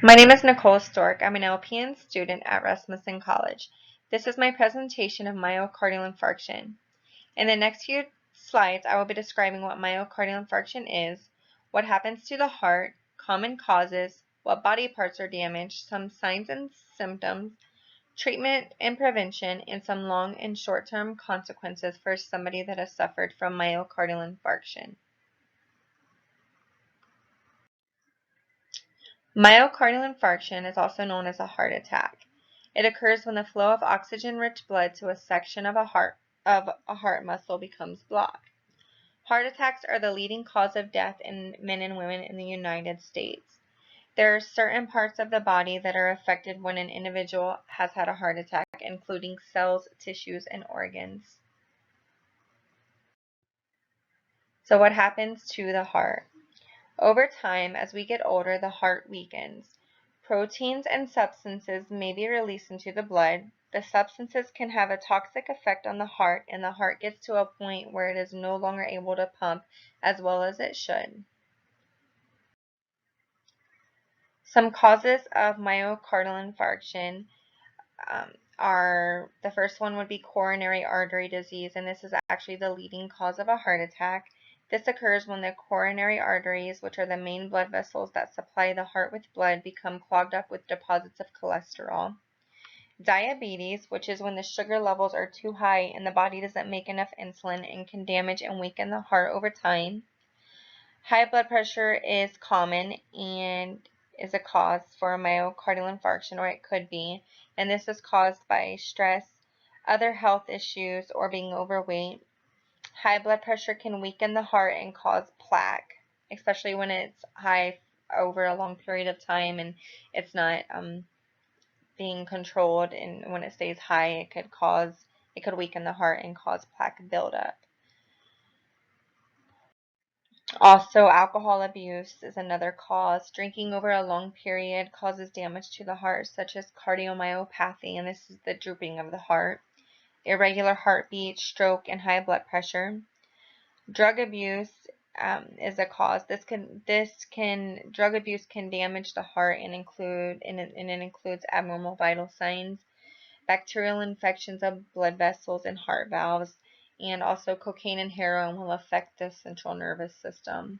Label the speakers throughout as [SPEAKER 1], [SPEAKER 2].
[SPEAKER 1] My name is Nicole Stork. I'm an LPN student at Rasmussen College. This is my presentation of myocardial infarction. In the next few slides, I will be describing what myocardial infarction is, what happens to the heart, common causes, what body parts are damaged, some signs and symptoms, treatment and prevention, and some long and short-term consequences for somebody that has suffered from myocardial infarction. Myocardial infarction is also known as a heart attack. It occurs when the flow of oxygen-rich blood to a section of a heart muscle becomes blocked. Heart attacks are the leading cause of death in men and women in the United States. There are certain parts of the body that are affected when an individual has had a heart attack, including cells, tissues, and organs. So what happens to the heart? Over time, as we get older, the heart weakens. Proteins and substances may be released into the blood. The substances can have a toxic effect on the heart, and the heart gets to a point where it is no longer able to pump as well as it should. Some causes of myocardial infarction the first one would be coronary artery disease, and this is actually the leading cause of a heart attack. This occurs when the coronary arteries, which are the main blood vessels that supply the heart with blood, become clogged up with deposits of cholesterol. Diabetes, which is when the sugar levels are too high and the body doesn't make enough insulin and can damage and weaken the heart over time. High blood pressure is common and is a cause for a myocardial infarction, or it could be, and this is caused by stress, other health issues, or being overweight. High blood pressure can weaken the heart and cause plaque, especially when it's high over a long period of time and it's not being controlled, and when it stays high, it could weaken the heart and cause plaque buildup. Also, alcohol abuse is another cause. Drinking over a long period causes damage to the heart, such as cardiomyopathy, and this is the drooping of the heart, irregular heartbeat, stroke, and high blood pressure. Drug abuse is a cause. Drug abuse can damage the heart and it includes abnormal vital signs, bacterial infections of blood vessels and heart valves, and also cocaine and heroin will affect the central nervous system.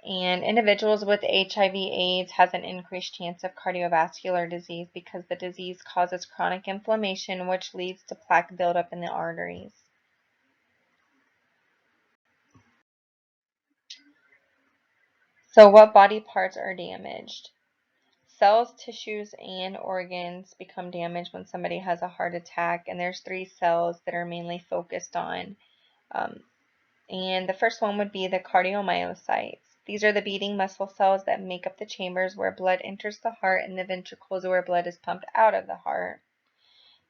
[SPEAKER 1] And individuals with HIV/AIDS has an increased chance of cardiovascular disease because the disease causes chronic inflammation, which leads to plaque buildup in the arteries. So what body parts are damaged? Cells, tissues, and organs become damaged when somebody has a heart attack, and there's 3 cells that are mainly focused on. And the first one would be the cardiomyocytes. These are the beating muscle cells that make up the chambers where blood enters the heart and the ventricles where blood is pumped out of the heart.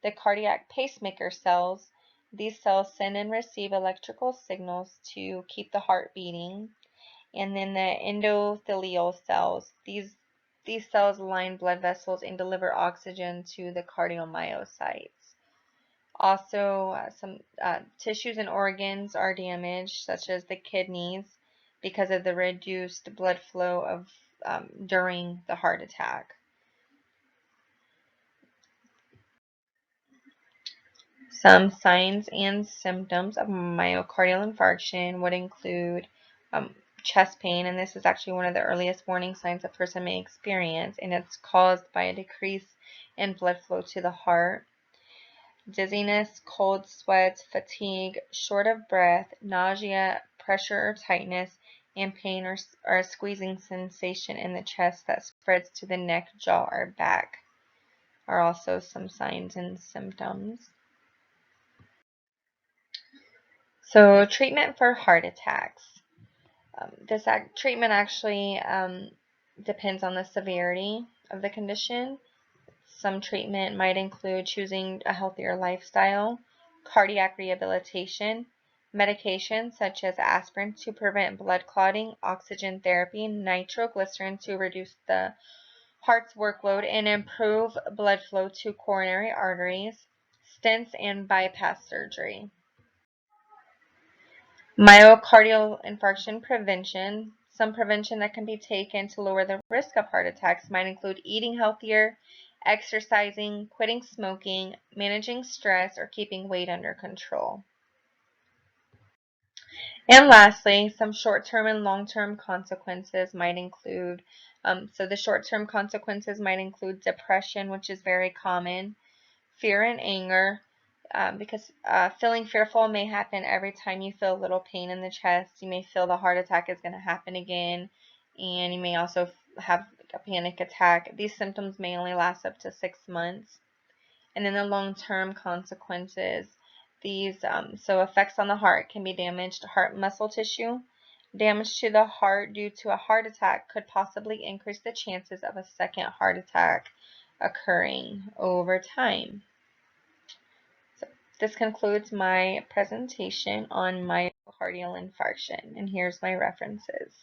[SPEAKER 1] The cardiac pacemaker cells. These cells send and receive electrical signals to keep the heart beating. And then the endothelial cells. These cells line blood vessels and deliver oxygen to the cardiomyocytes. Also, some tissues and organs are damaged, such as the kidneys, because of the reduced blood flow during the heart attack. Some signs and symptoms of myocardial infarction would include chest pain, and this is actually one of the earliest warning signs a person may experience, and it's caused by a decrease in blood flow to the heart. Dizziness, cold sweats, fatigue, short of breath, nausea, pressure or tightness, and pain or a squeezing sensation in the chest that spreads to the neck, jaw, or back are also some signs and symptoms. So treatment for heart attacks. This treatment actually depends on the severity of the condition. Some treatment might include choosing a healthier lifestyle, cardiac rehabilitation, medication such as aspirin to prevent blood clotting, oxygen therapy, nitroglycerin to reduce the heart's workload and improve blood flow to coronary arteries, stents, and bypass surgery. Myocardial infarction prevention. Some prevention that can be taken to lower the risk of heart attacks might include eating healthier, exercising, quitting smoking, managing stress, or keeping weight under control. And lastly, some short-term and long-term consequences might include, so the short-term consequences might include depression, which is very common, fear and anger, because feeling fearful may happen every time you feel a little pain in the chest. You may feel the heart attack is going to happen again, and you may also have a panic attack. These symptoms may only last up to 6 months. And then the long-term consequences, these so effects on the heart can be damaged heart muscle tissue. Damage to the heart due to a heart attack could possibly increase the chances of a second heart attack occurring over time. So this concludes my presentation on myocardial infarction, and here's my references.